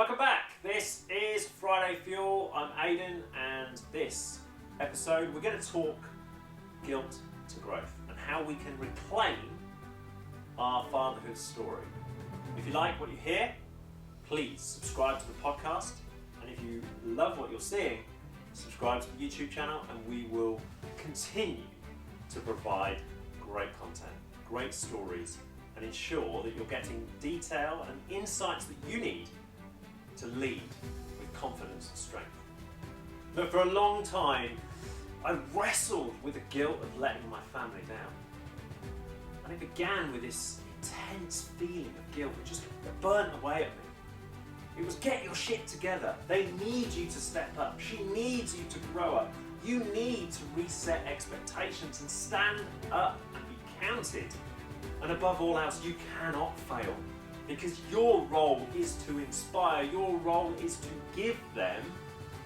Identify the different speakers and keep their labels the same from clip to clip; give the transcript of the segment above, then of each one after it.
Speaker 1: Welcome back. This is Friday Fuel. I'm Aidan, and this episode we're going to talk guilt to growth and how we can reclaim our fatherhood story. If you like what you hear, please subscribe to the podcast, and if you love what you're seeing, subscribe to the YouTube channel, and we will continue to provide great content, great stories, and ensure that you're getting detail and insights that you need to lead with confidence and strength. But for a long time, I wrestled with the guilt of letting my family down. And it began with this intense feeling of guilt that just burnt away at me. It was, get your shit together. They need you to step up. She needs you to grow up. You need to reset expectations and stand up and be counted. And above all else, you cannot fail, because your role is to inspire. Your role is to give them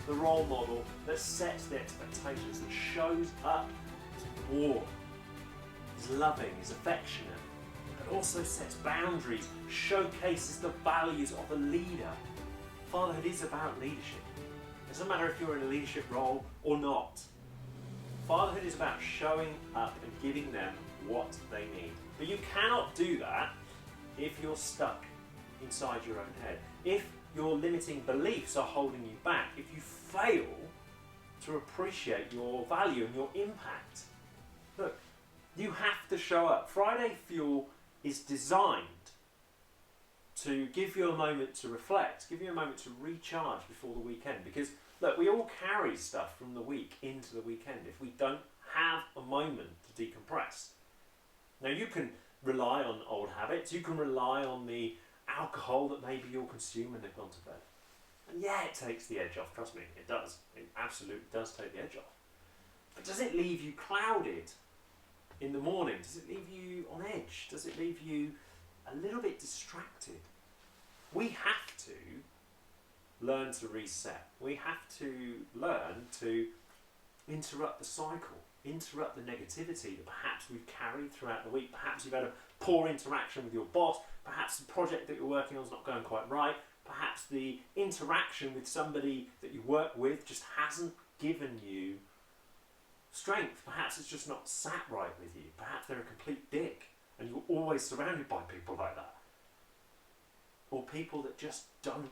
Speaker 1: the role model that sets the expectations, that shows up as warm, is loving, is affectionate, but also sets boundaries, showcases the values of a leader. Fatherhood is about leadership. It doesn't matter if you're in a leadership role or not. Fatherhood is about showing up and giving them what they need. But you cannot do that if you're stuck inside your own head. If your limiting beliefs are holding you back. If you fail to appreciate your value and your impact. Look, you have to show up. Friday Fuel is designed to give you a moment to reflect, give you a moment to recharge before the weekend. Because, look, we all carry stuff from the week into the weekend if we don't have a moment to decompress. Now, you can rely on old habits, you can rely on the alcohol that maybe you'll consume when they've gone to bed. And yeah, it takes the edge off, trust me, it does. It absolutely does take the edge off. But does it leave you clouded in the morning? Does it leave you on edge? Does it leave you a little bit distracted? We have to learn to reset. We have to learn to interrupt the cycle, interrupt the negativity that perhaps we've carried throughout the week. Perhaps you've had a poor interaction with your boss. Perhaps the project that you're working on is not going quite right. Perhaps the interaction with somebody that you work with just hasn't given you strength. Perhaps it's just not sat right with you. Perhaps they're a complete dick and you're always surrounded by people like that. Or people that just don't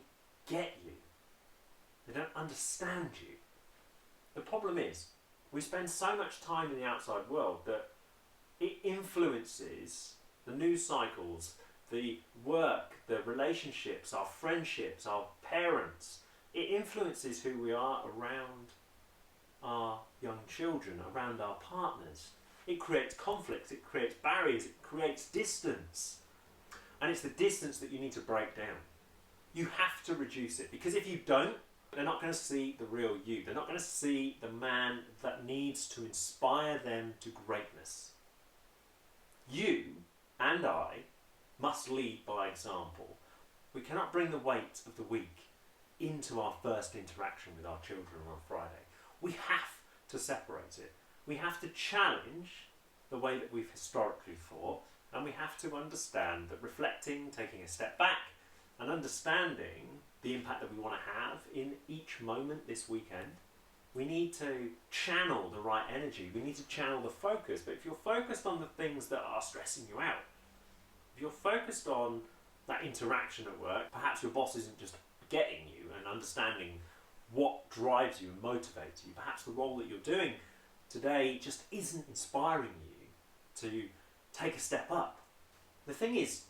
Speaker 1: get you. They don't understand you. The problem is, we spend so much time in the outside world that it influences the news cycles, the work, the relationships, our friendships, our parents. It influences who we are around our young children, around our partners. It creates conflicts, it creates barriers, it creates distance. And it's the distance that you need to break down. You have to reduce it, because if you don't, they're not going to see the real you. They're not going to see the man that needs to inspire them to greatness. You and I must lead by example. We cannot bring the weight of the week into our first interaction with our children on Friday. We have to separate it. We have to challenge the way that we've historically thought, and we have to understand that reflecting, taking a step back, and understanding the impact that we want to have in each moment this weekend, we need to channel the right energy. We need to channel the focus. But if you're focused on the things that are stressing you out, if you're focused on that interaction at work, perhaps your boss isn't just getting you and understanding what drives you and motivates you. Perhaps the role that you're doing today just isn't inspiring you to take a step up. The thing is,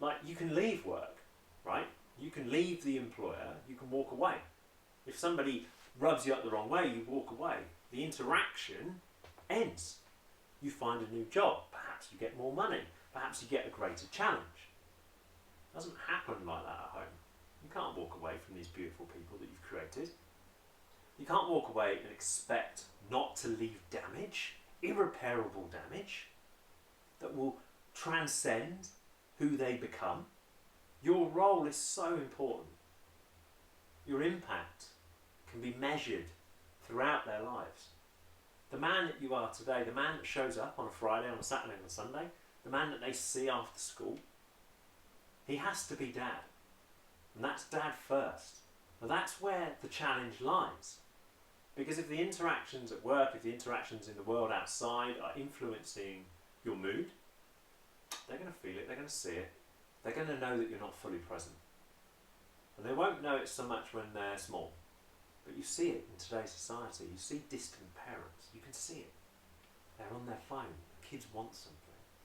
Speaker 1: like, you can leave work, right? You can leave the employer, you can walk away. If somebody rubs you up the wrong way, you walk away. The interaction ends. You find a new job. Perhaps you get more money. Perhaps you get a greater challenge. It doesn't happen like that at home. You can't walk away from these beautiful people that you've created. You can't walk away and expect not to leave damage, irreparable damage, that will transcend who they become. Your role is so important. Your impact can be measured throughout their lives. The man that you are today, the man that shows up on a Friday, on a Saturday, on a Sunday, the man that they see after school, he has to be dad. And that's dad first. Now that's where the challenge lies. Because if the interactions at work, if the interactions in the world outside are influencing your mood, they're going to feel it, they're going to see it, they're going to know that you're not fully present. And they won't know it so much when they're small, but you see it in today's society. You see distant parents, you can see it. They're on their phone, the kids want something.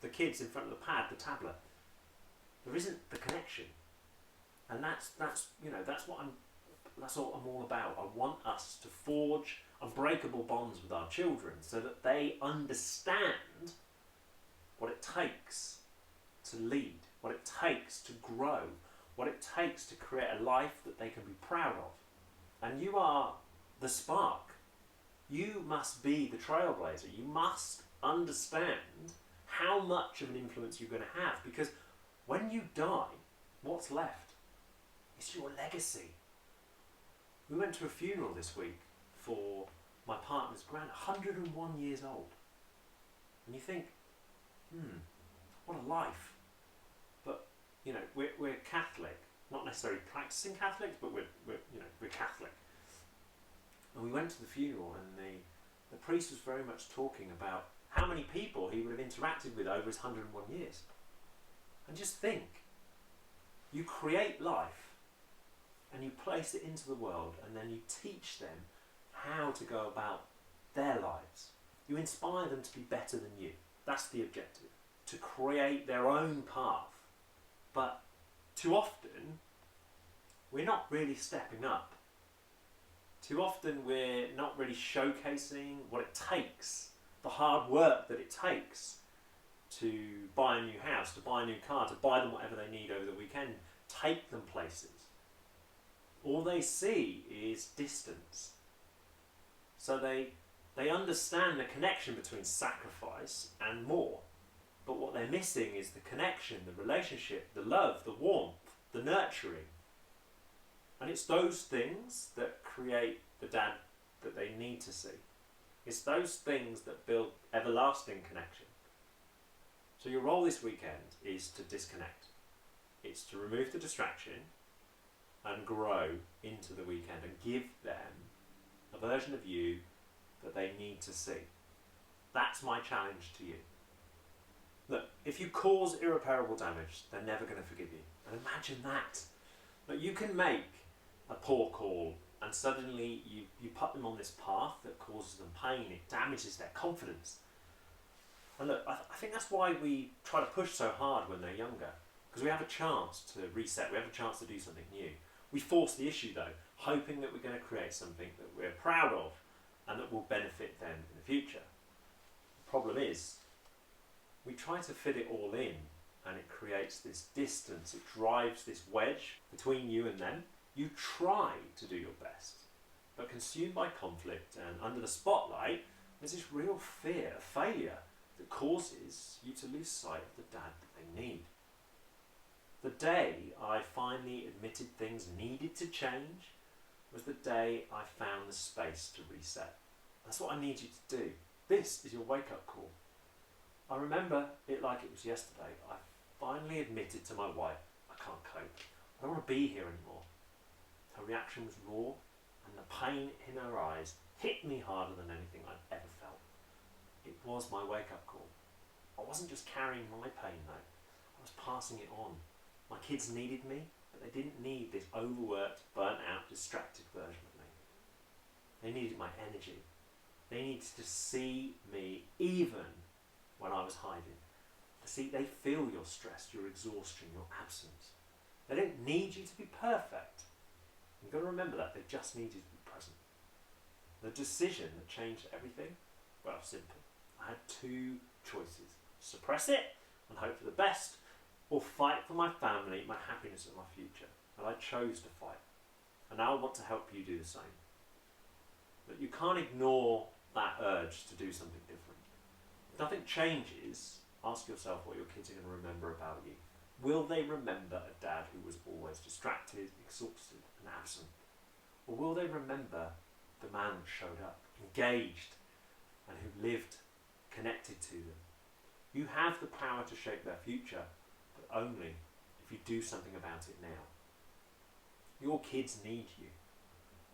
Speaker 1: The kids in front of the pad, the tablet. There isn't the connection. And that's what I'm all about. I want us to forge unbreakable bonds with our children so that they understand what it takes to lead, what it takes to grow, what it takes to create a life that they can be proud of. And you are the spark. You must be the trailblazer. You must understand how much of an influence you're going to have, because when you die, what's left? It's your legacy. We went to a funeral this week for my partner's grand, 101 years old. And you think, what a life. But, you know, we're Catholic, not necessarily practicing Catholics, but we're Catholic. And we went to the funeral, and the priest was very much talking about how many people he would have interacted with over his 101 years. And just think, you create life, and you place it into the world, and then you teach them how to go about their lives. You inspire them to be better than you. That's the objective, to create their own path. But too often, we're not really stepping up. Too often we're not really showcasing what it takes, the hard work that it takes to buy a new house, to buy a new car, to buy them whatever they need over the weekend, take them places. All they see is distance. So they understand the connection between sacrifice and more. But what they're missing is the connection, the relationship, the love, the warmth, the nurturing. And it's those things that create the dad that they need to see. It's those things that build everlasting connection. So your role this weekend is to disconnect. It's to remove the distraction and grow into the weekend and give them a version of you that they need to see. That's my challenge to you. Look, if you cause irreparable damage, they're never going to forgive you. And imagine that. Look, you can make a poor call and suddenly you put them on this path that causes them pain, it damages their confidence. And look, I think that's why we try to push so hard when they're younger, because we have a chance to reset, we have a chance to do something new. We force the issue though, hoping that we're going to create something that we're proud of and that will benefit them in the future. The problem is, we try to fit it all in and it creates this distance, it drives this wedge between you and them. You try to do your best, but consumed by conflict and under the spotlight, there's this real fear of failure that causes you to lose sight of the dad that they need. The day I finally admitted things needed to change was the day I found the space to reset. That's what I need you to do. This is your wake-up call. I remember it like it was yesterday. I finally admitted to my wife, I can't cope. I don't want to be here anymore. Her reaction was raw, and the pain in her eyes hit me harder than anything I'd ever felt. It was my wake-up call. I wasn't just carrying my pain though, I was passing it on. My kids needed me, but they didn't need this overworked, burnt out, distracted version of me. They needed my energy. They needed to see me even when I was hiding. They feel your stress, your exhaustion, your absence. They don't need you to be perfect. You've got to remember that. They just need you to be present. The decision that changed everything, well, simple. I had two choices. Suppress it and hope for the best, or fight for my family, my happiness and my future. And I chose to fight. And now I want to help you do the same. But you can't ignore that urge to do something different. If nothing changes, ask yourself what your kids are going to remember about you. Will they remember a dad who was always distracted, exhausted and absent? Or will they remember the man that showed up, engaged, and who lived connected to them? You have the power to shape their future, but only if you do something about it now. Your kids need you.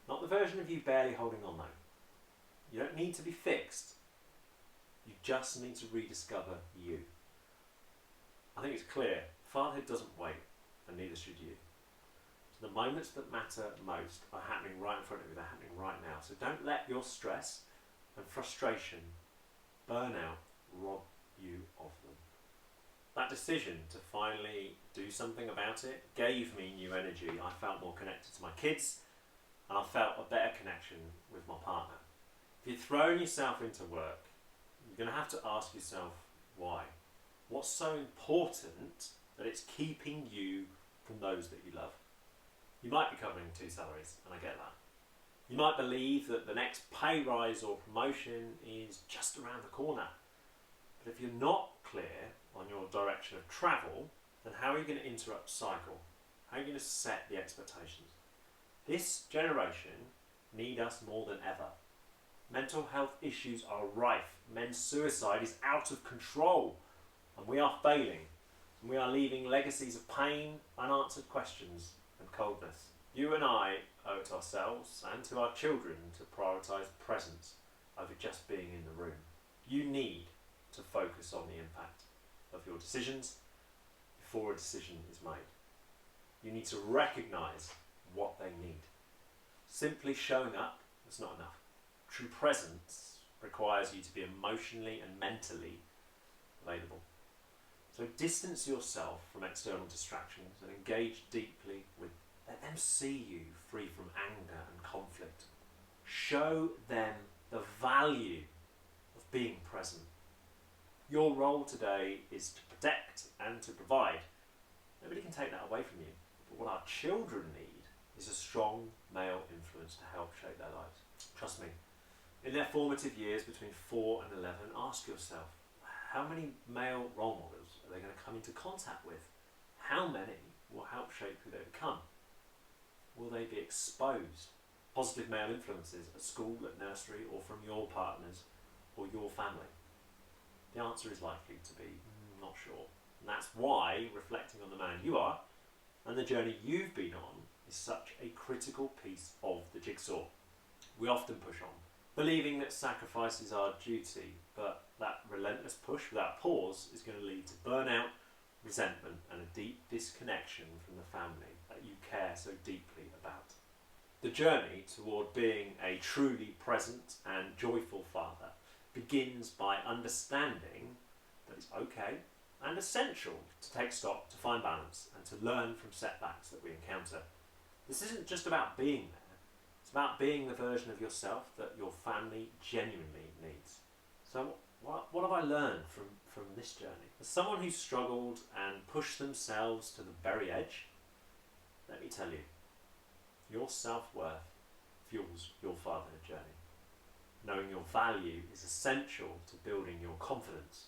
Speaker 1: Not the version of you barely holding on though. You don't need to be fixed. You just need to rediscover you. I think it's clear, fatherhood doesn't wait, and neither should you. So the moments that matter most are happening right in front of you, they're happening right now. So don't let your stress and frustration, burnout, rob you of them. That decision to finally do something about it gave me new energy. I felt more connected to my kids, and I felt a better connection with my partner. If you're throwing yourself into work, you're going to have to ask yourself why. What's so important that it's keeping you from those that you love? You might be covering 2 salaries, and I get that. You might believe that the next pay rise or promotion is just around the corner. But if you're not clear on your direction of travel, then how are you going to interrupt the cycle? How are you going to set the expectations? This generation need us more than ever. Mental health issues are rife. Men's suicide is out of control. And we are failing. And we are leaving legacies of pain, unanswered questions and coldness. You and I owe it to ourselves and to our children to prioritise presence over just being in the room. You need to focus on the impact of your decisions before a decision is made. You need to recognise what they need. Simply showing up is not enough. True presence requires you to be emotionally and mentally available. So distance yourself from external distractions and engage deeply with them. Let them see you free from anger and conflict. Show them the value of being present. Your role today is to protect and to provide. Nobody can take that away from you. But what our children need is a strong male influence to help shape their lives. Trust me, in their formative years between 4 and 11, ask yourself, how many male role models are they going to come into contact with? How many will help shape who they become? Will they be exposed? Positive male influences at school, at nursery, or from your partners or your family? The answer is likely to be not sure. And that's why reflecting on the man you are and the journey you've been on is such a critical piece of the jigsaw. We often push on, believing that sacrifice is our duty, but that relentless push without pause is going to lead to burnout, resentment, and a deep disconnection from the family that you care so deeply about. The journey toward being a truly present and joyful father begins by understanding that it's okay and essential to take stock, to find balance, and to learn from setbacks that we encounter. This isn't just about being there, it's about being the version of yourself that your family genuinely needs. So what have I learned from this journey? As someone who struggled and pushed themselves to the very edge, let me tell you, your self-worth fuels your fatherhood journey. Knowing your value is essential to building your confidence.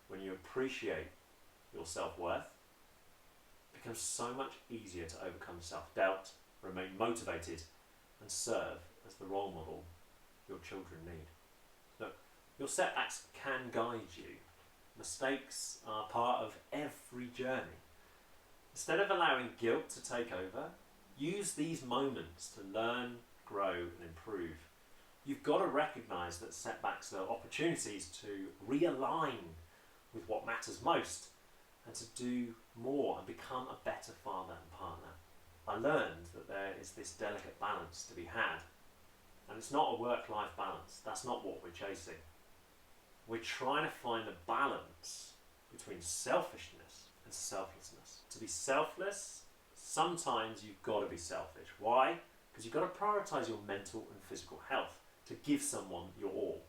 Speaker 1: When you appreciate your self-worth, it becomes so much easier to overcome self-doubt, remain motivated, and serve as the role model your children need. Look, your setbacks can guide you. Mistakes are part of every journey. Instead of allowing guilt to take over, use these moments to learn, grow, and improve. You've got to recognise that setbacks are opportunities to realign with what matters most and to do more and become a better father and partner. I learned that there is this delicate balance to be had, and it's not a work-life balance. That's not what we're chasing. We're trying to find a balance between selfishness and selflessness. To be selfless, sometimes you've got to be selfish. Why? Because you've got to prioritise your mental and physical health to give someone your all.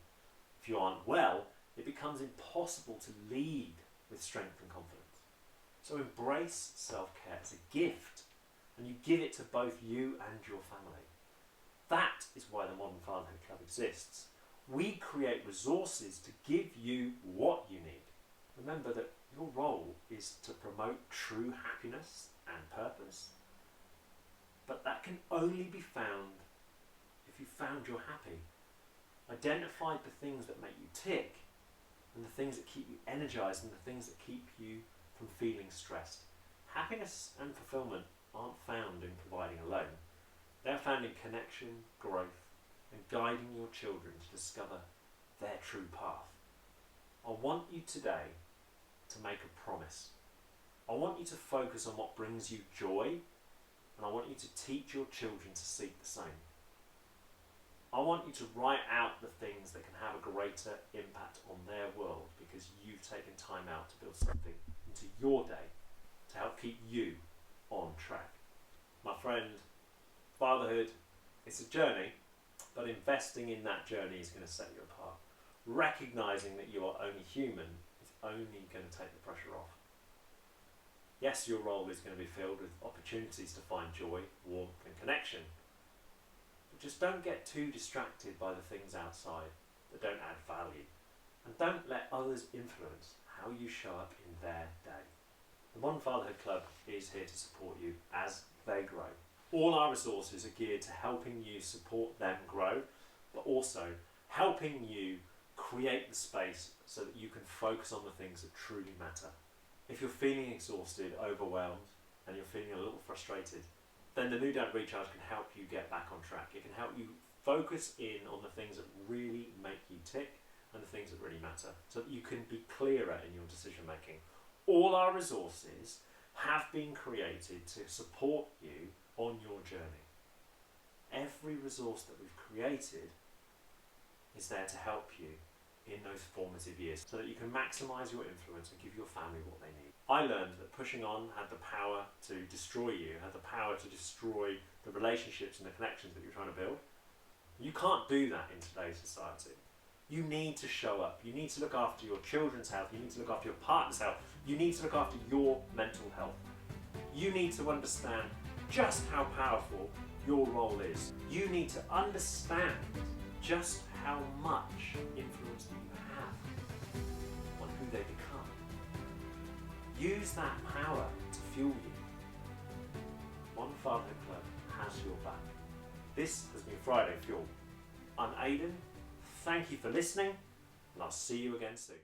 Speaker 1: If you aren't well, it becomes impossible to lead with strength and confidence. So embrace self-care as a gift, and you give it to both you and your family. That is why the Modern Fatherhood Club exists. We create resources to give you what you need. Remember that your role is to promote true happiness and purpose, but that can only be found if you found you're happy. Identified the things that make you tick, and the things that keep you energized, and the things that keep you from feeling stressed. Happiness and fulfillment aren't found in providing alone. They're found in connection, growth, and guiding your children to discover their true path. I want you today to make a promise. I want you to focus on what brings you joy, and I want you to teach your children to seek the same. I want you to write out the things that can have a greater impact on their world because you've taken time out to build something into your day to help keep you on track. My friend, fatherhood, it's a journey, but investing in that journey is going to set you apart. Recognizing that you are only human is only going to take the pressure off. Yes, your role is going to be filled with opportunities to find joy, warmth, and connection. But just don't get too distracted by the things outside that don't add value. And don't let others influence how you show up in their day. The Modern Fatherhood Club is here to support you as they grow. All our resources are geared to helping you support them grow, but also helping you create the space so that you can focus on the things that truly matter. If you're feeling exhausted, overwhelmed, and you're feeling a little frustrated, then the New Dad Recharge can help you get back on track. It can help you focus in on the things that really make you tick and the things that really matter, so that you can be clearer in your decision making. All our resources have been created to support you on your journey. Every resource that we've created is there to help you in those formative years so that you can maximise your influence and give your family what they need. I learned that pushing on had the power to destroy you, had the power to destroy the relationships and the connections that you're trying to build. You can't do that in today's society. You need to show up. You need to look after your children's health. You need to look after your partner's health. You need to look after your mental health. You need to understand just how powerful your role is. You need to understand just how much influence you have on who they become. Use that power to fuel you. Modern Fatherhood Club has your back. This has been Friday Fuel. I'm Aidan. Thank you for listening, and I'll see you again soon.